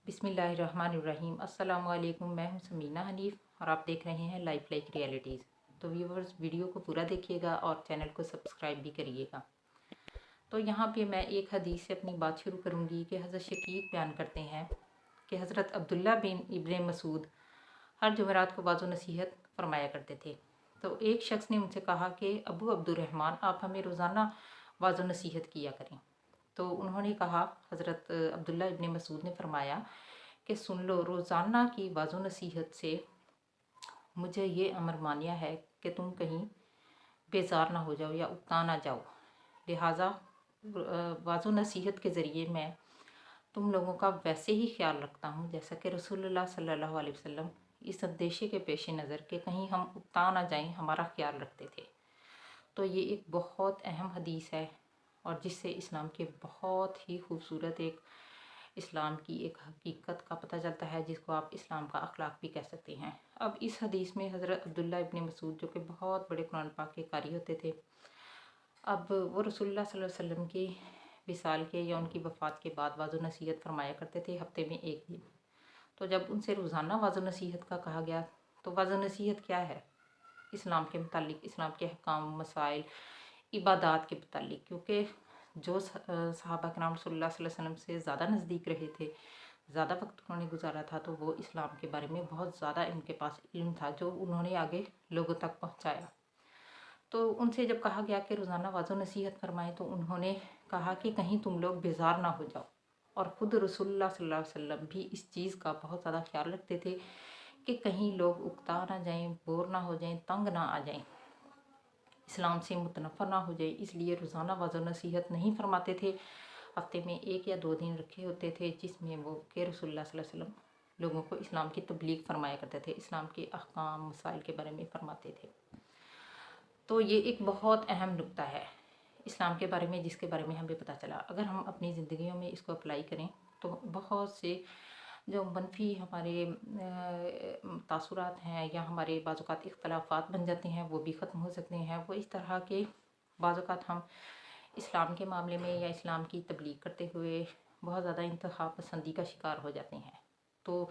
बिस्मिल्लाहिर्रहमानिर्रहीम। अस्सलाम वालेकुम। मैं हूं समीना हनीफ़ और आप देख रहे हैं लाइफ लाइक रियलिटीज़। तो व्यूवर्स, वीडियो को पूरा देखिएगा और चैनल को सब्सक्राइब भी करिएगा। तो यहाँ पे मैं एक हदीस से अपनी बात शुरू करूँगी कि हज़रत शकीक बयान करते हैं कि हज़रत अब्दुल्ला बिन इब्न मसूद हर जुमेरात को वाज़ो नसीहत फरमाया करते थे। तो एक शख्स ने उनसे कहा कि अबू अब्दुर्रहमान, आप हमें रोज़ाना वाज़ो नसीहत किया करें। तो उन्होंने कहा, हज़रत अब्दुल्ला इब्न मसूद ने फरमाया कि सुन लो, रोज़ाना की वाज़ो नसीहत से मुझे ये अमर मानिया है कि तुम कहीं बेजार ना हो जाओ या उकता ना जाओ। लिहाजा वाज़ो नसीहत के ज़रिए मैं तुम लोगों का वैसे ही ख्याल रखता हूँ जैसा कि रसूलुल्लाह सल्लल्लाहु अलैहि वसल्लम इस उद्देश्य के पेश नज़र के कहीं हम उकता ना जाएं हमारा ख्याल रखते थे। तो ये एक बहुत अहम हदीस है और जिससे इस्लाम के बहुत ही खूबसूरत एक इस्लाम की एक हकीकत का पता चलता है, जिसको आप इस्लाम का अखलाक भी कह सकते हैं। अब इस हदीस में हज़रत अब्दुल्ला इब्न मसूद, जो कि बहुत बड़े कुरान पाक के कारी होते थे, अब वो रसूलुल्लाह सल्लल्लाहु अलैहि वसल्लम की विसाल के या उनकी वफ़ात के बाद वाज़ो नसीहत फरमाया करते थे हफ्ते में एक दिन। तो जब उनसे रोज़ाना वाज़ो नसीहत का कहा गया, तो वाज़ो नसीहत क्या है इस्लाम के मुतालिक, इस्लाम के अहकाम, मसाइल, इबादात के मुतालिक, क्योंकि जो सहाबा किराम रसूलुल्लाह सल्लल्लाहु अलैहि वसल्लम से ज़्यादा नज़दीक रहे थे, ज़्यादा वक्त उन्होंने गुजारा था, तो वो इस्लाम के बारे में बहुत ज़्यादा इनके पास इल्म था जो उन्होंने आगे लोगों तक पहुँचाया। तो उनसे जब कहा गया कि रोज़ाना वाज़ो नसीहत फरमाएं, तो उन्होंने कहा कि कहीं तुम लोग बेजार ना हो जाओ। और ख़ुद रसूलुल्लाह सल्लल्लाहु अलैहि वसल्लम भी इस चीज़ का बहुत ज़्यादा ख्याल रखते थे कि कहीं लोग उकता ना जाएं, बोर ना हो जाएं, तंग ना आ जाएं, इस्लाम से मुतनफ़र ना हो जाए। इसलिए रोज़ाना वाज़ो नसीहत नहीं फरमाते थे, हफ्ते में एक या दो दिन रखे होते थे जिसमें वो के रसूलुल्लाह सल्लल्लाहु अलैहि वसल्लम लोगों को इस्लाम की तबलीग फरमाया करते थे, इस्लाम के अहकाम मसाइल के बारे में फरमाते थे। तो ये एक बहुत अहम नुक्ता है इस्लाम के बारे में, जिसके बारे में हमें पता चला। अगर हम अपनी ज़िंदगियों में इसको अप्लाई करें तो बहुत से जो मनफी हमारे तासुरात हैं या हमारे बाज़ात इख्तलाफात बन जाते हैं, वो भी ख़त्म हो सकते हैं। वो इस तरह के बाज़ात हम इस्लाम के मामले में या इस्लाम की तबलीग करते हुए बहुत ज़्यादा इंतहा पसंदी का शिकार हो जाते हैं। तो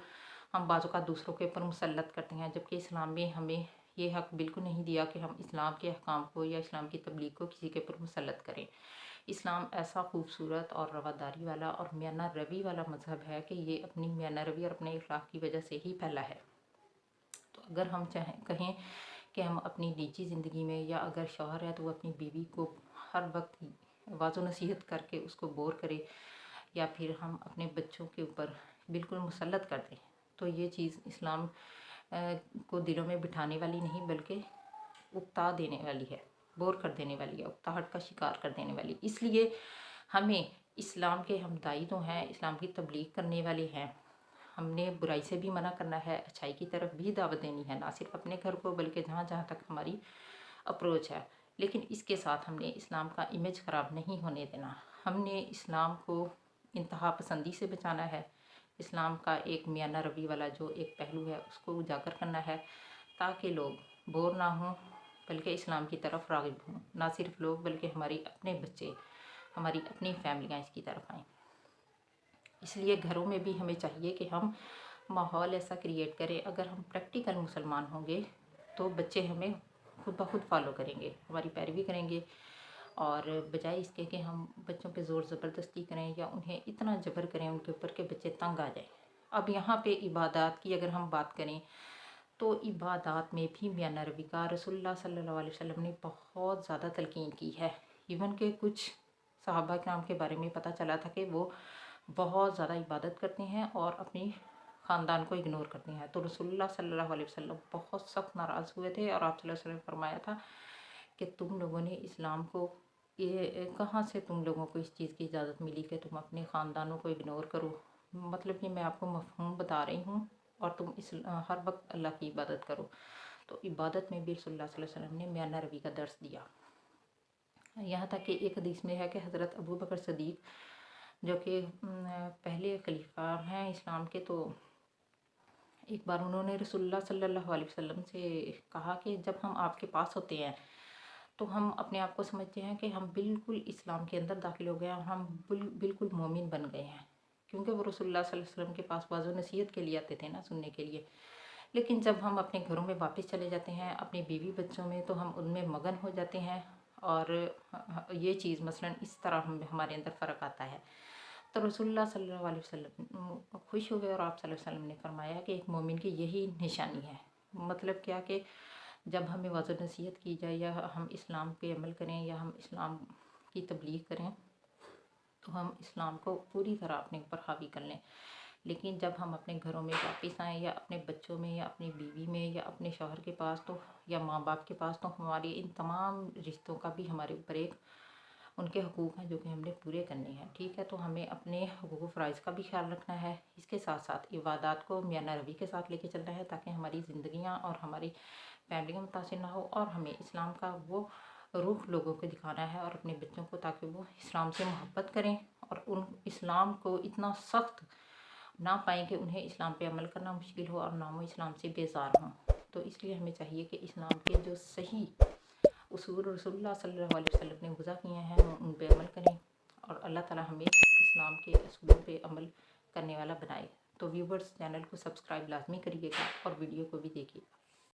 हम बाज़ात दूसरों के ऊपर मुसल्लत करते हैं, जबकि इस्लाम में हमें ये हक़ बिल्कुल नहीं दिया कि हम इस्लाम के अहकाम को या इस्लाम की तबलीग को किसी के ऊपर मुसल्लत करें। इस्लाम ऐसा खूबसूरत और रवादारी वाला और मियाना रवि वाला मज़हब है कि ये अपनी मियाना रवि और अपने अखलाक की वजह से ही फैला है। तो अगर हम कहें कि हम अपनी निजी ज़िंदगी में, या अगर शौहर है तो वो अपनी बीवी को हर वक्त वाज़ो नसीहत करके उसको बोर करे, या फिर हम अपने बच्चों के ऊपर बिल्कुल मुसल्लत कर दें, तो ये चीज़ इस्लाम को दिलों में बिठाने वाली नहीं, बल्कि उकता देने वाली है, बोर कर देने वाली है, उकताहट का शिकार कर देने वाली। इसलिए हमें इस्लाम के हम दाई तो हैं, इस्लाम की तबलीग करने वाले हैं, हमने बुराई से भी मना करना है, अच्छाई की तरफ भी दावत देनी है, ना सिर्फ अपने घर को बल्कि जहाँ जहाँ तक हमारी अप्रोच है। लेकिन इसके साथ हमने इस्लाम का इमेज ख़राब नहीं होने देना। हमने इस्लाम को इंतहा पसंदी से बचाना है। इस्लाम का एक मियाना रवि वाला जो एक पहलू है उसको उजागर करना है, ताकि लोग बोर ना हों बल्कि इस्लाम की तरफ राग़िब हों। ना सिर्फ लोग बल्कि हमारी अपने बच्चे, हमारी अपनी फैमिलियाँ इसकी तरफ आएँ। इसलिए घरों में भी हमें चाहिए कि हम माहौल ऐसा क्रिएट करें। अगर हम प्रैक्टिकल मुसलमान होंगे तो बच्चे हमें खुद ब खुद फॉलो करेंगे, हमारी पैरवी करेंगे, और बजाय इसके कि हम बच्चों पे ज़ोर ज़बरदस्ती करें या उन्हें इतना जबर करें उनके ऊपर कि बच्चे तंग आ जाएं। अब यहाँ पे इबादत की अगर हम बात करें तो इबादत में भी मियाना रवि का रसूलुल्लाह सल्लल्लाहु अलैहि वसल्लम ने बहुत ज़्यादा तलकीन की है। इवन के कुछ सहाबा किराम के बारे में पता चला था कि वो बहुत ज़्यादा इबादत करते हैं और अपनी ख़ानदान को इग्नोर करते हैं। तो रसूलुल्लाह सल्लल्लाहु अलैहि वसल्लम बहुत सख्त नाराज़ हुए थे और आप सल्लल्लाहु अलैहि वसल्लम ने फरमाया था कि तुम लोगों ने इस्लाम को, ये कहाँ से तुम लोगों को इस चीज़ की इजाज़त मिली कि तुम अपने ख़ानदानों को इग्नोर करो। मतलब कि मैं आपको मफ़हूम बता रही हूँ और तुम हर वक्त अल्लाह की इबादत करो। तो इबादत में भी रसूलुल्लाह सल्लल्लाहु अलैहि वसल्लम ने मियाना रवि का दर्स दिया। यहाँ तक कि एक हदीस में है कि हज़रत अबू बकर सदीक़, जो कि पहले खलीफा हैं इस्लाम के, तो एक बार उन्होंने रसूलुल्लाह सल्लल्लाहु अलैहि वसल्लम से कहा कि जब हम आपके पास होते हैं तो हम अपने आप को समझते हैं कि हम बिल्कुल इस्लाम के अंदर दाखिल हो गए हैं और हम बिल्कुल मोमिन बन गए हैं, क्योंकि वो रसूलुल्लाह सल्लल्लाहु अलैहि वसल्लम के पास वाज़ व नसीहत के लिए आते थे ना, सुनने के लिए। लेकिन जब हम अपने घरों में वापस चले जाते हैं अपनी बीवी बच्चों में, तो हम उनमें मगन हो जाते हैं और ये चीज़ मसलन इस तरह हम हमारे अंदर फ़र्क आता है। तो रसूलुल्लाह सल्लल्लाहु अलैहि वसल्लम खुश हुए और आप सल्लल्लाहु अलैहि वसल्लम ने फरमाया कि एक मोमिन की यही निशानी है। मतलब क्या कि जब हमें वज़् नसीहत की जाए या हम इस्लाम पे अमल करें या हम इस्लाम की तबलीग करें, तो हम इस्लाम को पूरी तरह अपने ऊपर हावी कर लें। लेकिन जब हम अपने घरों में वापस आएँ या अपने बच्चों में या अपनी बीवी में या अपने शौहर के पास, तो या माँ बाप के पास, तो हमारी इन तमाम रिश्तों का भी हमारे ऊपर एक उनके हकूक़ हैं जो कि हमने पूरे करने हैं। ठीक है, तो हमें अपने हकूक़ फ़राइज़ का भी ख्याल रखना है। इसके साथ साथ इबादत को मियाना रवि के साथ लेके चलना है, ताकि हमारी ज़िंदगियाँ और हमारी फैमिलियाँ मुतासिर ना हो, और हमें इस्लाम का वो रूह लोगों को दिखाना है और अपने बच्चों को, ताकि वो इस्लाम से मोहब्बत करें और उन इस्लाम को इतना सख्त ना पाएँ कि उन्हें इस्लाम पे अमल करना मुश्किल हो और ना वो इस्लाम से बेज़ार हों। तो इसलिए हमें चाहिए कि इस्लाम के जो सही उसूल रसूलुल्लाह सल्लल्लाहु अलैहि वसल्लम ने वज़ा किए हैं, हम उन पे अमल करें और अल्लाह ताला हमें इस्लाम के असूलों पे अमल करने वाला बनाए। तो व्यूवर्स, चैनल को सब्सक्राइब लाज़मी करिएगा और वीडियो को भी देखिएगा।